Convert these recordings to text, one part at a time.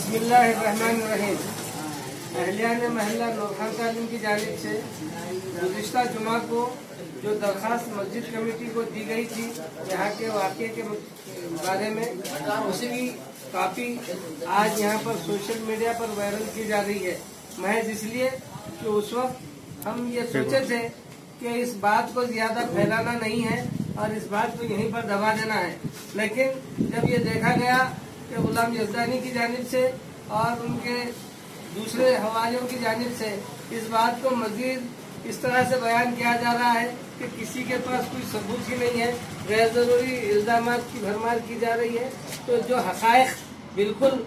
बिस्मिल्लाहिर्रहमानिर्रहीम। अहलियाने महल्ला नूरखान कॉलोनी की जानिब से गुज़िश्ता जुमा को जो दरख्वास्त मस्जिद कमेटी को दी गई थी यहाँ के वाक़े के बारे में, उसी की कापी आज यहाँ पर सोशल मीडिया पर वायरल की जा रही है। महज इसलिए कि उस वक्त हम ये सोचे थे कि इस बात को ज्यादा फैलाना नहीं है और इस बात को यहीं पर दबा देना है, लेकिन जब ये देखा गया कि गुलाम यज़दानी की जानिब से और उनके दूसरे हवालियों की जानिब से इस बात को मजीद इस तरह से बयान किया जा रहा है कि किसी के पास कोई सबूत ही नहीं है, गैर जरूरी इल्जामात की भरमार की जा रही है, तो जो हक़ाइक़ बिल्कुल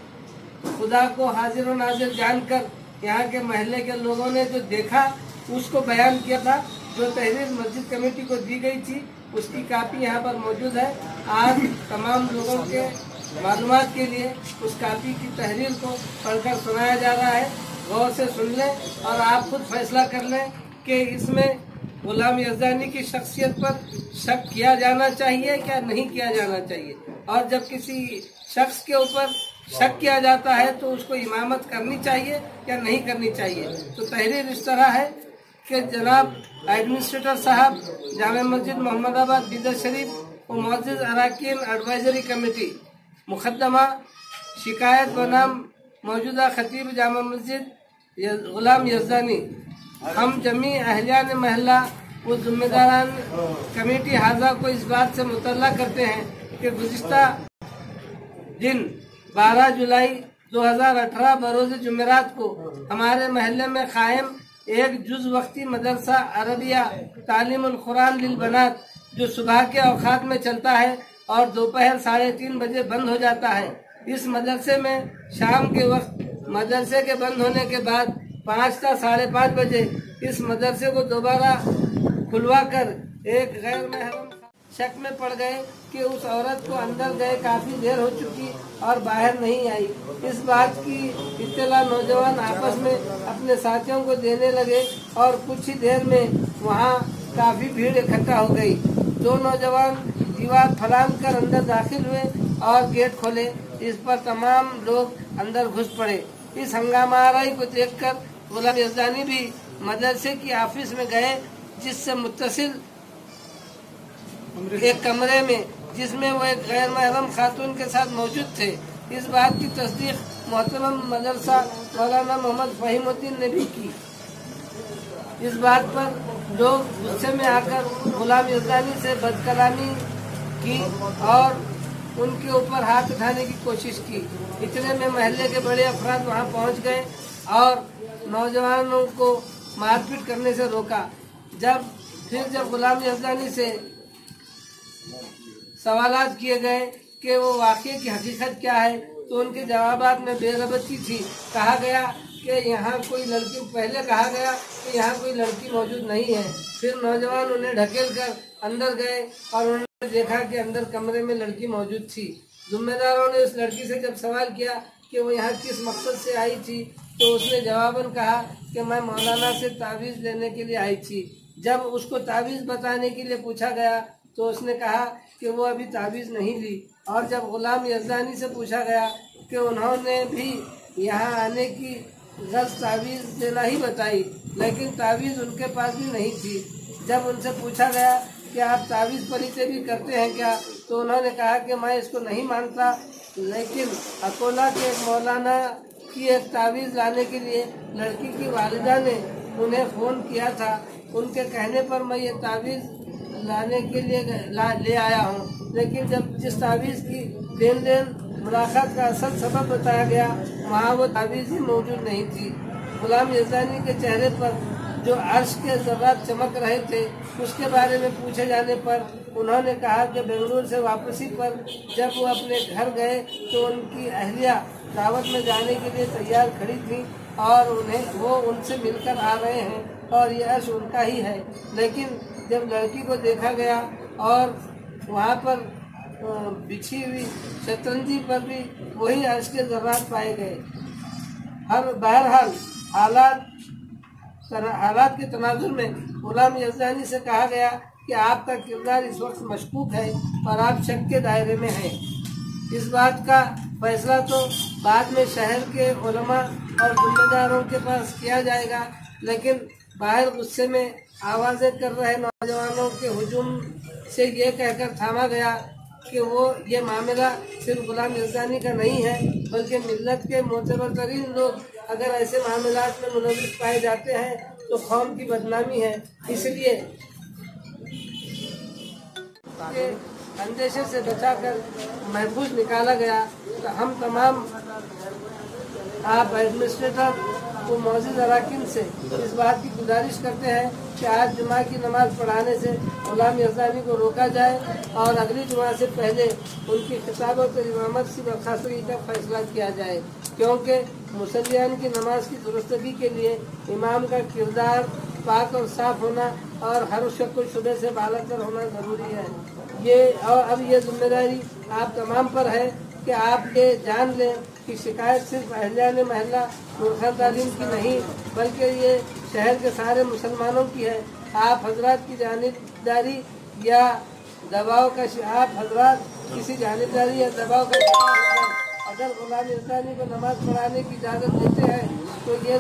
खुदा को हाजिर व नाजिर जानकर यहाँ के महल्ले के लोगों ने जो देखा उसको बयान किया था। जो तहरीर मस्जिद कमेटी को दी गई थी उसकी कापी यहाँ पर मौजूद है। आज तमाम लोगों के मालूमात के लिए उस कापी की तहरीर को पढ़कर सुनाया जा रहा है। गौर से सुन लें और आप खुद फैसला कर लें कि इसमें गुलाम यज़दानी की शख्सियत पर शक किया जाना चाहिए क्या नहीं किया जाना चाहिए। और जब किसी शख्स के ऊपर शक किया जाता है तो उसको इमामत करनी चाहिए या नहीं करनी चाहिए। तो तहरीर इस तरह है कि जनाब एडमिनिस्ट्रेटर साहब, जामे मस्जिद मोहम्मदाबाद बिदर शरीफ और मुअज़्ज़िज़ अराकीन एडवाइजरी कमेटी, मुकदमा शिकायत बनाम मौजूदा खतीब जामा मस्जिद गुलाम यज़दानी, हम जमी अहलियान महल्ला व जिम्मेदारान कमेटी हाजा को इस बात से मुतल्ला करते हैं कि गुज़िश्ता दिन 12 जुलाई 2018 बरोज़ जुमेरात को हमारे महल्ले में कायम एक जुज़ वक्ती मदरसा अरबिया तालीमुल कुरान लिल बनात जो सुबह के औकात में चलता है और दोपहर 3:30 बजे बंद हो जाता है। इस मदरसे में शाम के वक्त मदरसे के बंद होने के बाद 5 से 5:30 बजे इस मदरसे को दोबारा खुलवा कर एक गैर महरम शक में पड़ गए कि उस औरत को अंदर गए काफी देर हो चुकी और बाहर नहीं आई। इस बात की इत्तला नौजवान आपस में अपने साथियों को देने लगे और कुछ ही देर में वहां काफी भीड़ इकट्ठा हो गई। दो नौजवान दीवार फलांग कर अंदर दाखिल हुए और गेट खोले। इस पर तमाम लोग अंदर घुस पड़े। इस हंगामाराई को देखकर गुलाम यज़दानी भी मदरसे की ऑफिस में गए, जिससे मुत्तसिल एक कमरे में जिसमें वो एक गैर महरम खातून के साथ मौजूद थे। इस बात की तस्दीक मोहतरम मदरसा मौलाना मोहम्मद फहीमुद्दीन ने भी की। इस बात पर लोग गुस्से में आकर गुलाम यज़दानी से बदकलामी की और उनके ऊपर हाथ उठाने की कोशिश की। इतने में महल्ले के बड़े अफराद वहां पहुंच गए और नौजवानों को मारपीट करने से रोका। जब गुलाम यज़दानी से सवालात किए गए कि वो वाक़े की हकीकत क्या है, तो उनके जवाबात में बेरबती थी। कहा गया कि यहाँ कोई लड़की, पहले कहा गया कि यहाँ कोई लड़की मौजूद नहीं है। फिर नौजवान उन्हें ढकेल कर अंदर गए और उन्होंने देखा कि अंदर कमरे में लड़की मौजूद थी। जिम्मेदारों ने उस लड़की से जब सवाल किया कि वो यहाँ किस मकसद से आई थी, तो उसने जवाबन कहा कि मैं मौलाना से तावीज़ लेने के लिए आई थी। जब उसको तावीज़ बताने के लिए पूछा गया तो उसने कहा कि वो अभी तावीज़ नहीं ली। और जब गुलाम यज़दानी से पूछा गया कि उन्होंने भी यहाँ आने की गलत तावीज़ देना ही बताई, लेकिन तावीज़ उनके पास भी नहीं थी। जब उनसे पूछा गया कि आप तावीज़ पलीते भी करते हैं क्या, तो उन्होंने कहा कि मैं इसको नहीं मानता, लेकिन अकोला के एक मौलाना की एक तावीज़ लाने के लिए लड़की की वालिदा ने उन्हें फ़ोन किया था। उनके कहने पर मैं ये तावीज़ लाने के लिए ले आया हूँ, लेकिन जब जिस तावीज़ की लेन देन मुलाकात का असल सबब बताया गया वहाँ वो तावीज़ ही मौजूद नहीं थी। गुलाम यज़दानी के चेहरे पर जो अर्श के ज़र्रात चमक रहे थे, उसके बारे में पूछे जाने पर उन्होंने कहा कि बेंगलुरु से वापसी पर जब वो अपने घर गए तो उनकी अहलिया दावत में जाने के लिए तैयार खड़ी थी और वो उनसे मिलकर आ रहे हैं और ये अर्श उनका ही है। लेकिन जब लड़की को देखा गया और वहाँ पर बिछी हुई शतरंजी पर भी वही अर्श के ज़र्रात पाए गए। बहरहाल हालात के तनाजुर में गुलाम यज़दानी से कहा गया कि आपका किरदार इस वक्त मशकूक है और आप शक के दायरे में हैं। इस बात का फैसला तो बाद में शहर के उलमा और जिम्मेदारों के पास किया जाएगा, लेकिन बाहर गुस्से में आवाजें कर रहे नौजवानों के हुजूम से ये कहकर थामा गया कि वो ये मामला सिर्फ गुलाम यज़दानी का नहीं है, बल्कि मिल्लत के मोतबर तरीन लोग अगर ऐसे मामलात में मुलविस पाए जाते हैं तो कौम की बदनामी है। इसलिए अंदेशे से बचाकर महफूज निकाला गया। तो हम तमाम आप एडमिनिस्ट्रेटर को मौजूद अराकीन से इस बात की गुजारिश करते हैं कि आज जुमा की नमाज पढ़ाने से गुलाम यज़दानी को रोका जाए और अगली जुमा से पहले उनकी खिताबत और इमामत की बर्खास्तगी का फैसला किया जाए, क्योंकि मुसल्लियान की नमाज की दुरुस्तगी के लिए इमाम का किरदार पाक और साफ होना और हर शक को शुबे से बालातर होना जरूरी है। ये और अब ये जिम्मेदारी आप तमाम पर है कि आप ये जान लें कि शिकायत सिर्फ अहलियान महल्ला नूरखान तालीम की नहीं, बल्कि ये शहर के सारे मुसलमानों की है। आप हजरात की जानिबदारी या दबाव का आप हजरात किसी जानिबदारी या दबाव का शिकार होकर अगर गुलाम यज़दानी को नमाज पढ़ाने की इजाज़त देते हैं तो ये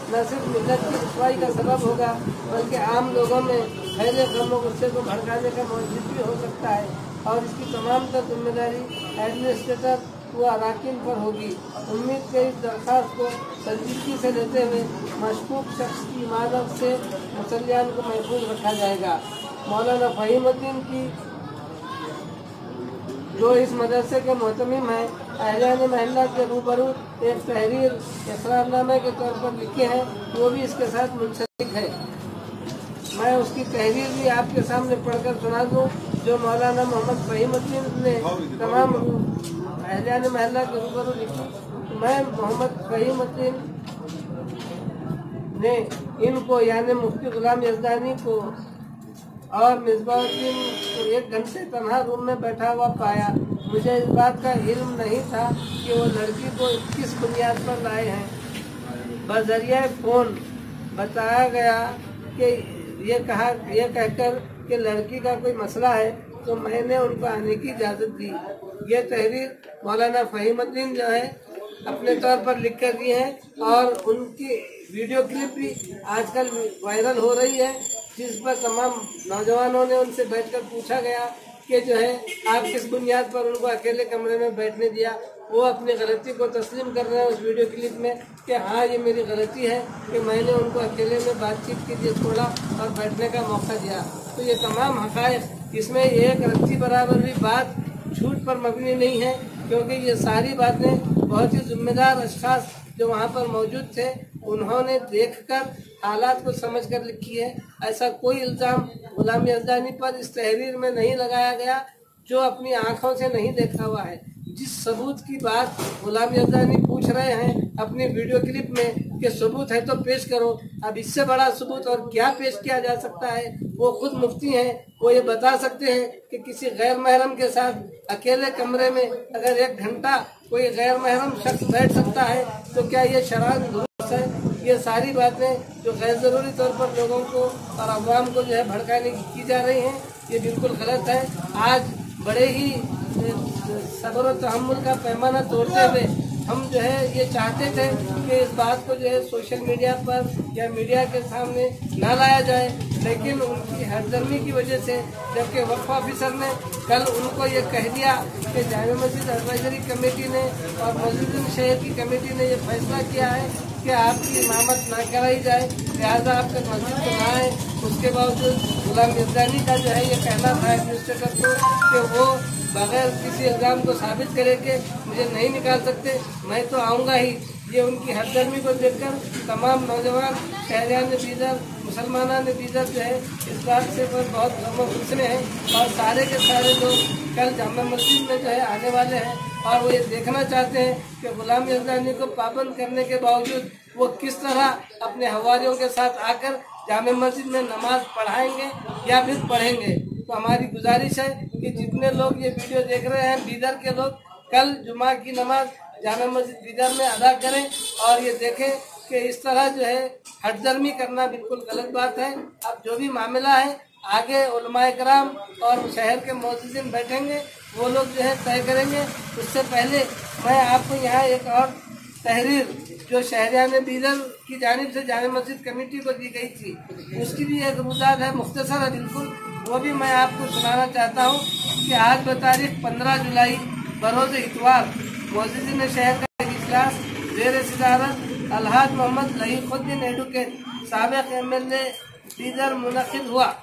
न सिर्फ मिल्लत की रुसवाई का सबब होगा, बल्कि आम लोगों में खैर गम और गुस्से को भड़काने का मौजूद भी हो सकता है और इसकी तमाम तर जिम्मेदारी एडमिनिस्ट्रेटर व अराकीन पर होगी। उम्मीद के इस दरख्वास्त को संजीदगी से लेते हुए मशकूक शख्स की इमारत से मुसल्लियान को महफूज रखा जाएगा। मौलाना फ़हीमुद्दीन की जो इस मदरसे के मोहतमिम हैं, अहलियान महल्ला के रूबरू एक तहरीर इकरारनामे के तौर पर लिखे हैं, वो भी इसके साथ मुंसलिक है। मैं उसकी तहरीर भी आपके सामने पढ़कर सुना दूं जो मौलाना मोहम्मद फ़हीमुद्दीन ने तमाम अहलियान महल्ला के रूबरू लिखी। मैं मोहम्मद फ़हीमुद्दीन ने इनको यानी मुफ्ती गुलाम यज़दानी को और मिसबाहुद्दीन को एक घंटे तन्हा रूम में बैठा हुआ पाया। मुझे इस बात का इल्म नहीं था कि वो लड़की को किस बुनियाद पर लाए हैं। बजरिया फ़ोन बताया गया कि ये कहकर कि लड़की का कोई मसला है, तो मैंने उनको आने की इजाज़त दी। ये तहरीर मौलाना फ़हीमुद्दीन जो है अपने तौर पर लिख कर दी है और उनकी वीडियो क्लिप भी आजकल वायरल हो रही है, जिस पर तमाम नौजवानों ने उनसे बैठकर पूछा गया कि जो है आप किस बुनियाद पर उनको अकेले कमरे में बैठने दिया। वो अपनी गलती को तस्लीम कर रहे हैं उस वीडियो क्लिप में कि हाँ ये मेरी गलती है कि मैंने उनको अकेले में बातचीत के लिए छोड़ा और बैठने का मौका दिया। तो ये तमाम हक़ाइक़, इसमें एक रत्ती बराबर भी बात झूठ पर मबनी नहीं है, क्योंकि ये सारी बातें बहुत ही जिम्मेदार अशख़ास जो वहाँ पर मौजूद थे उन्होंने देखकर हालात को समझकर लिखी है। ऐसा कोई इल्ज़ाम गुलाम यज़दानी पर इस तहरीर में नहीं लगाया गया जो अपनी आंखों से नहीं देखा हुआ है। जिस सबूत की बात गुलाम यज़दानी पूछ रहे हैं अपनी वीडियो क्लिप में कि सबूत है तो पेश करो, अब इससे बड़ा सबूत और क्या पेश किया जा सकता है। वो खुद मुफ्ती हैं, वो ये बता सकते हैं कि किसी गैर महरम के साथ अकेले कमरे में अगर 1 घंटा कोई गैर महरम शख्स बैठ सकता है तो क्या ये शरान दुरुस्त है। ये सारी बातें जो गैर ज़रूरी तौर पर लोगों को और अवाम को जो है भड़काने की जा रही हैं, ये बिल्कुल गलत है। आज बड़े ही सब्र और तहम्मुल का पैमाना तोड़ते हुए हम जो है ये चाहते थे कि इस बात को जो है सोशल मीडिया पर या मीडिया के सामने ना लाया जाए, लेकिन उनकी हरदर्मी की वजह से जबकि वक्फ ऑफिसर ने कल उनको ये कह दिया कि जामे मस्जिद एडवाइजरी कमेटी ने और मस्जिद शहर की कमेटी ने ये फैसला किया है कि आपकी इमामत ना कराई जाए, लिहाजा आपका मस्जिद को ना आए। उसके बावजूद गुलाम यज़दानी का जो है ये कहना था एडमिनिस्ट्रेटर को कि वो बगैर किसी इल्ज़ाम को साबित करे कि मुझे नहीं निकाल सकते, मैं तो आऊँगा ही। ये उनकी हरदर्मी को देखकर तमाम नौजवान शहरियान दीदर मुसलमाना दीदर जो है इस बात से बहुत गम में हैं और सारे के सारे लोग कल जामा मस्जिद में जो है आने वाले हैं और वो ये देखना चाहते हैं कि गुलाम यज़दानी को पाबंद करने के बावजूद वो किस तरह अपने हवारियों के साथ आकर जामा मस्जिद में नमाज पढ़ाएंगे या फिर पढ़ेंगे। तो हमारी गुजारिश है कि जितने लोग ये वीडियो देख रहे हैं बीदर के लोग, कल जुमा की नमाज जामा मस्जिद बीदर में अदा करें और ये देखें कि इस तरह जो है हटदर्मी करना बिल्कुल गलत बात है। अब जो भी मामला है आगे उलमाए कराम और शहर के मुअज्जिज़ीन बैठेंगे वो लोग जो है तय करेंगे। उससे पहले मैं आपको यहाँ एक और तहरीर जो शहरियान बीदर की जानिब से जामे मस्जिद कमेटी को दी गई थी, उसकी भी एक रुदात है, मुख्तसर है बिल्कुल, वो भी मैं आपको सुनाना चाहता हूँ कि आज बतारीख 15 जुलाई बरोज़ इतवार मुअज़्ज़िज़ीन शहर का इजलास ज़ेर सदारत अलहाज मोहम्मद लईक़ुद्दीन एडवोकेट साबिक़ MLA बीदर मुनक़िद हुआ,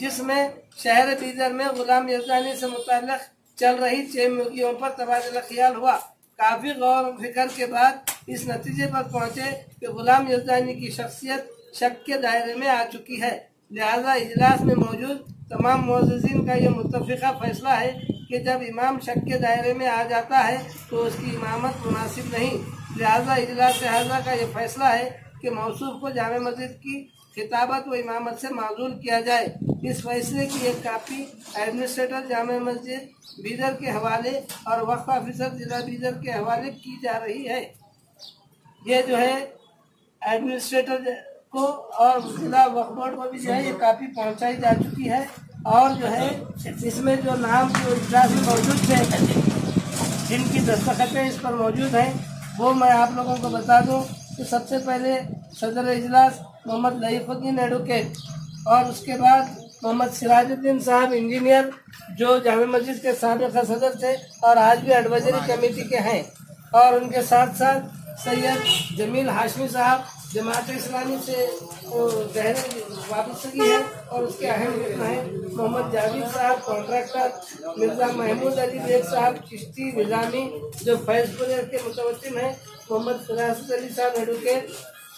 जिसमें शहर बीदर में गुलाम यज़दानी से मुताल्लिक़ चल रही 6 मुर्गियों पर तबादला ख्याल हुआ। काफ़ी गौर और फिक्र के बाद इस नतीजे पर पहुँचे कि गुलाम यज़दानी की शख्सियत शक के दायरे में आ चुकी है। लिहाजा इजलास में मौजूद तमाम मुअज़्ज़िज़ीन का यह मुत्तफ़िक़ा फैसला है कि जब इमाम शक के दायरे में आ जाता है तो उसकी इमामत मुनासिब नहीं। लिहाजा इजलास हाज़ा का यह फैसला है कि मौसूफ को जामे मस्जिद की खिताबत व इमामत से माज़ूल किया जाए। इस फैसले की एक कापी एडमिनिस्ट्रेटर जामे मस्जिद बीदर के हवाले और वक्फ ऑफिसर जिला बीदर के हवाले की जा रही है। ये जो है एडमिनिस्ट्रेटर को और जिला वक्फ बोर्ड को भी जो है ये कापी पहुंचाई जा चुकी है। और जो है इसमें जो नाम जो इजलास में मौजूद थे, जिनकी दस्तखतें इस पर मौजूद हैं, वो मैं आप लोगों को बता दूं कि सबसे पहले सदर इजलास मोहम्मद लईक़ुद्दीन एडवोकेट, और उसके बाद मोहम्मद सिराजुद्दीन साहब इंजीनियर जो जामे मस्जिद के साबिक़ सदर थे और आज भी एडवाइजरी कमेटी के हैं, और उनके साथ साथ सैयद जमील हाशमी साहब जमात इस्लामी से गहरे वाबस्तगी है और उसके अहम रुकन हैं। मोहम्मद जावेद साहब कॉन्ट्रैक्टर, मिर्ज़ा महमूद अली बेग साहब चिश्ती निज़ामी जो फैज़पुर के मुतवत्तिन हैं, मोहम्मद फरासत अली साहब एडवोकेट,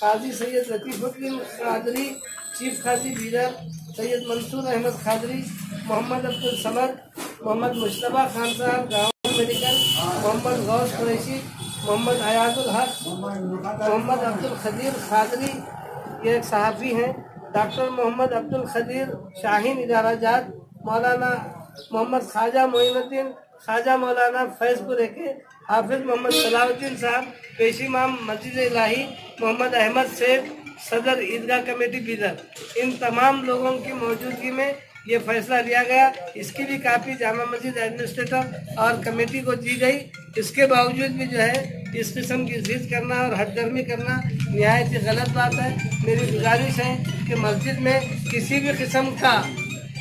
काजी सैयद लतीफ़ुद्दीन कादरी चीफ काजी बीदर, सैयद मंसूर अहमद खादरी, मोहम्मद अब्दुल समद, मोहम्मद मुश्तबा खान साहब गाँव मेडिकल, मोहम्मद गौस कुरैशी, मोहम्मद हयातुल हक, मोहम्मद अब्दुल खदीर खादरी, ये एक सहाफ़ी हैं, डॉक्टर मोहम्मद अब्दुल खदीर शाहीन इदारा जात, मौलाना मोहम्मद ख्वाजा मोइनुद्दीन ख्वाजा मौलाना फैज़पुर के, हाफिज़ मोहम्मद सलाहुद्दीन साहब पेशी इमाम मस्जिद इलाही, मोहम्मद अहमद सेठ सदर ईदगाह कमेटी बीदर। इन तमाम लोगों की मौजूदगी में ये फैसला लिया गया। इसकी भी काफ़ी जामा मस्जिद एडमिनिस्ट्रेटर और कमेटी को दी गई। इसके बावजूद भी जो है इस किस्म की जिद करना और हदगर्मी करना निहायत ही गलत बात है। मेरी गुजारिश है कि मस्जिद में किसी भी किस्म का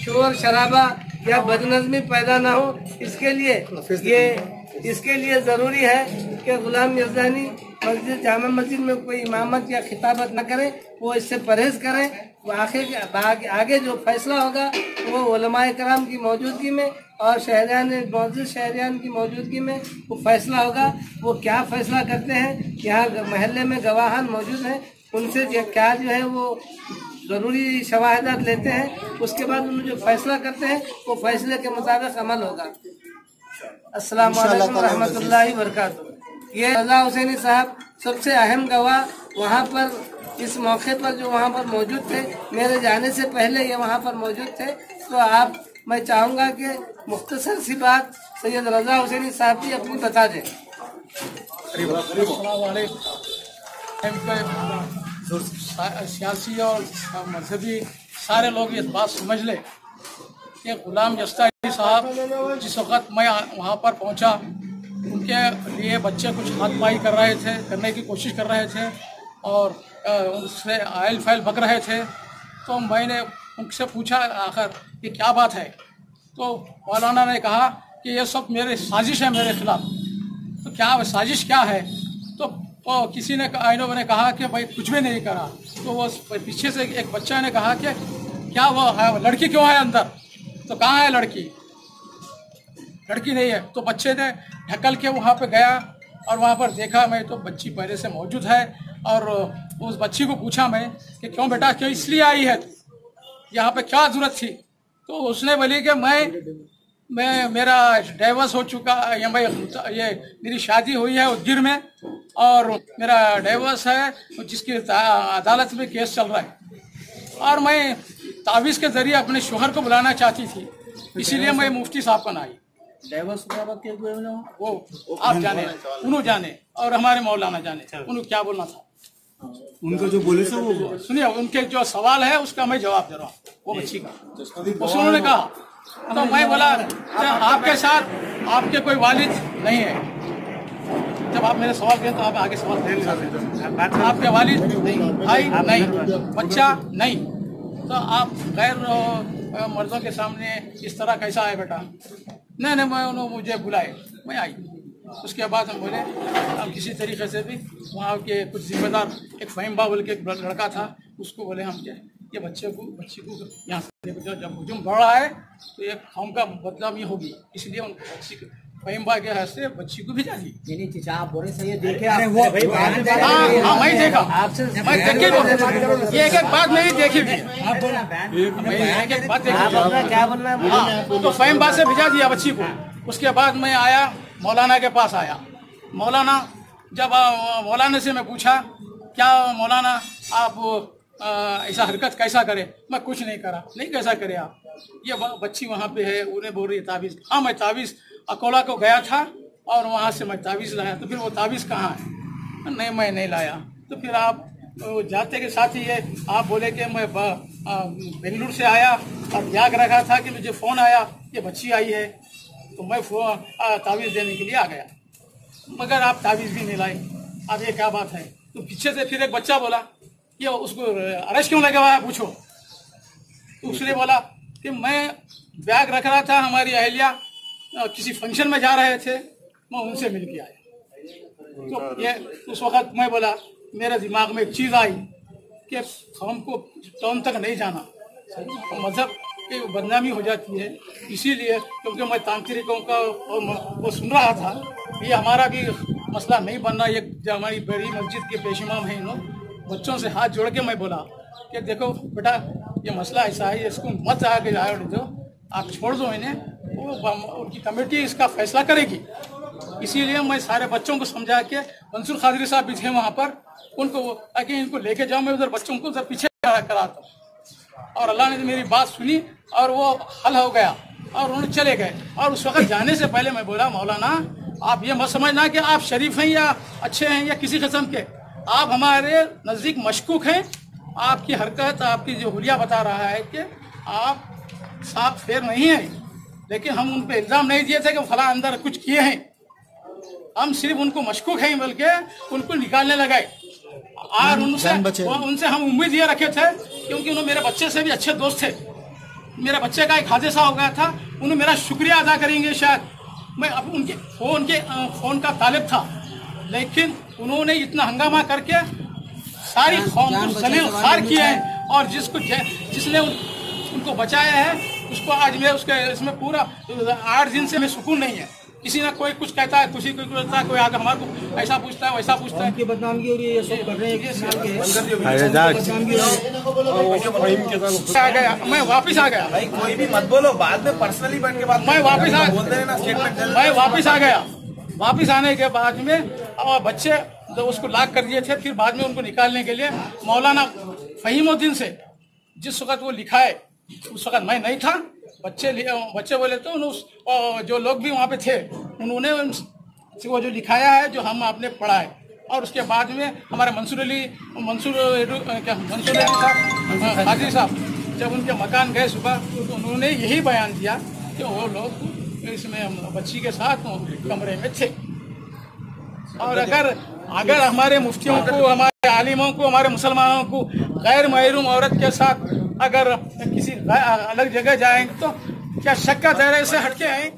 शोर शराबा या बदनज़मी पैदा ना हो, इसके लिए ज़रूरी है कि गुलाम यज़दानी मस्जिद जामा मस्जिद में कोई इमामत या खिताबत न करें, वो इससे परहेज़ करें। आगे जो फैसला होगा वो उलमाए कराम की मौजूदगी में और शहरियान की मौजूदगी में वो फैसला होगा। वो क्या फैसला करते हैं, यहाँ महल्ले में गवाहान मौजूद हैं, उनसे क्या जो है वो ज़रूरी शवाहिदात लेते हैं, उसके बाद उन्हें जो फैसला करते हैं वो फैसले के मुताबिक अमल होगा। अस्सलाम वालेकुम रहमतुल्लाहि व बरकातहू। ये रज़ा हुसैनी साहब सबसे अहम गवाह वहाँ पर इस मौके पर जो वहाँ पर मौजूद थे, मेरे जाने से पहले ये वहाँ पर मौजूद थे। तो मैं चाहूँगा कि मुख्तसर सी बात सैयद रज़ा हुसैनी साहब भी अपनी बता दें। सियासी और मजहबी सारे लोग ये बात समझ ले कि गुलाम यज़दानी साहब जिस वक़्त मैं वहाँ पर पहुँचा, उनके लिए बच्चे कुछ हाथ पाई करने की कोशिश कर रहे थे और उससे आयल फैल बक रहे थे। तो मैंने उनसे पूछा आखिर ये क्या बात है, तो मौलाना ने कहा कि ये सब मेरे साजिश है मेरे खिलाफ। तो क्या साजिश क्या है, तो किसी ने कहा कि भाई कुछ भी नहीं करा। तो वो पीछे से एक बच्चा ने कहा कि क्या वो लड़की क्यों है अंदर, तो कहाँ है लड़की नहीं है। तो बच्चे ने ढकल के वहाँ पे गया और वहाँ पर देखा मैं तो बच्ची पहले से मौजूद है। और उस बच्ची को पूछा मैं कि क्यों बेटा, क्यों इसलिए आई है यहाँ पे, क्या जरूरत थी। तो उसने बोली कि मैं मेरा डाइवर्स हो चुका है, ये मेरी शादी हुई है उदगिर में और मेरा डाइवर्स है जिसकी अदालत में केस चल रहा है और मैं तावीज़ के जरिए अपने शोहर को बुलाना चाहती थी, इसीलिए मैं मुफ्ती साहब का आई। डाइवर्स वो आप जाने, उन्होंने जाने और हमारे मौलाना जाने उन्होंने क्या बोलना था। उनका जो बोले वो सुनिए, उनके जो सवाल है उसका मैं जवाब दे रहा हूँ। वो बच्ची का उन्होंने कहा तो मैं बोला आपके साथ आपके कोई वालिद नहीं है। जब आप मेरे सवाल किए तो आप आगे सवाल नहीं सकते। आपके वालिद नहीं, भाई नहीं, बच्चा नहीं, तो आप गैर मर्दों के सामने इस तरह कैसा है बेटा? नहीं मैं उन्होंने मुझे बुलाए, मैं आई। उसके बाद हम बोले हम किसी तरीके से भी वहाँ के कुछ जिम्मेदार, एक फ़हीम बा बोल के एक लड़का था, उसको बोले हम ये बच्ची को यहाँ से जब हुजूम बढ़ रहा है तो ये कौम का बदनामी होगी, इसलिए उन फ़हीम बा के हाथ से बच्ची को भेजा दी। मैं देखा, मैं देखे ये एक बात नहीं देखी भी, एक बात देखी। तो फ़हीम बा से भेजा दिया बच्ची को। उसके बाद मैं आया मौलाना के पास आया। मौलाना जब मौलाना से मैं पूछा क्या मौलाना आप ऐसा हरकत कैसा करे? मैं कुछ नहीं करा। नहीं कैसा करे आप? ये बच्ची वहाँ पे है, उन्हें बोल रही है ताबीज़। हाँ मैं ताबीज़ अकोला को गया था और वहाँ से मैं ताबीज़ लाया। तो फिर वो ताबीज़ कहाँ है? नहीं मैं नहीं लाया। तो फिर आप जाते के साथ ही ये आप बोले कि मैं बेंगलुरु से आया और याद रखा था कि मुझे फ़ोन आया ये बच्ची आई है, तो मैं ताबीज़ देने के लिए आ गया, मगर आप ताबीज़ भी नहीं लाए। अब ये क्या बात है? तो पीछे से फिर एक बच्चा बोला ये उसको अरेस्ट क्यों लगा हुआ है पूछो। तो उसने बोला कि मैं बैग रख रहा था, हमारी अहलिया किसी फंक्शन में जा रहे थे, मैं उनसे मिल के आया। तो ये उस वक़्त मैं बोला मेरे दिमाग में एक चीज़ आई कि हमको टाउन तक नहीं जाना, मज़हब की बदनामी हो जाती है। इसीलिए क्योंकि मैं तांत्रिकों का वो सुन रहा था, ये हमारा भी मसला नहीं बनना। ये जो हमारी बड़ी मस्जिद के पेश इमाम हैं, इन बच्चों से हाथ जोड़ के मैं बोला कि देखो बेटा ये मसला ऐसा है, इसको मत आके जाओ दो, आप छोड़ दो इन्हें, वो उनकी कमेटी इसका फैसला करेगी। इसीलिए मैं सारे बच्चों को समझा के मंसूर खादरी साहब भी थे वहाँ पर, उनको ताकि इनको लेके जाओ, मैं उधर बच्चों को उधर पीछे कराता हूँ। और अल्लाह ने मेरी बात सुनी और वो हल हो गया और उन्होंने चले गए। और उस वक्त जाने से पहले मैं बोला मौलाना आप ये मत समझना कि आप शरीफ हैं या अच्छे हैं या किसी किस्म के, आप हमारे नज़दीक मशकूक हैं। आपकी हरकत, आपकी जो हुलिया बता रहा है कि आप साफ फेर नहीं हैं, लेकिन हम उन पर इल्ज़ाम नहीं दिए थे कि फला अंदर कुछ किए हैं, हम सिर्फ उनको मशकूक हैं बल्कि उनको निकालने लगाए। और उनसे हम उम्मीद ये रखे थे क्योंकि उन्होंने मेरे बच्चे से भी अच्छे दोस्त थे। मेरे बच्चे का एक हादसा हो गया था, उन्होंने मेरा शुक्रिया अदा करेंगे शायद। मैं अब उनके फ़ोन का तालिब था, लेकिन उन्होंने इतना हंगामा करके सारी कौम को जलील खार किया है। और जिसने उनको बचाया है उसको आज मैं उसके इसमें पूरा 8 दिन से हमें सुकून नहीं है। किसी ना कोई कुछ कहता है, कुछ कहता है, कोई आगे हमारे को ऐसा पूछता है वैसा पूछता है। बदनामी हो रही है, ये सब कर रहे हैं। आ गया, मैं वापिस आ गया। भाई कोई भी मत बोलो, बाद में पर्सनली बन के बात मैं वापिस आ गया। वापिस आने के बाद में बच्चे तो उसको लॉक कर दिए थे। फिर बाद में उनको निकालने के लिए मौलाना फ़हीमुद्दीन से जिस वक्त वो लिखा है उस वक्त मैं नहीं था। बच्चे बोले तो जो लोग भी वहाँ पे थे उन्होंने वो जो लिखाया है जो हम आपने पढ़ा है। और उसके बाद में हमारे मंसूर साहब हाजी साहब जब उनके मकान गए सुबह तो उन्होंने यही बयान दिया कि वो लोग इसमें बच्ची के साथ कमरे में थे। और अगर हमारे मुफ्तियों को, हमारे आलिमों को, हमारे मुसलमानों को गैर महरूम औरत के साथ अगर किसी अलग जगह जाएंगे तो क्या शक का दायरे से हटके आए?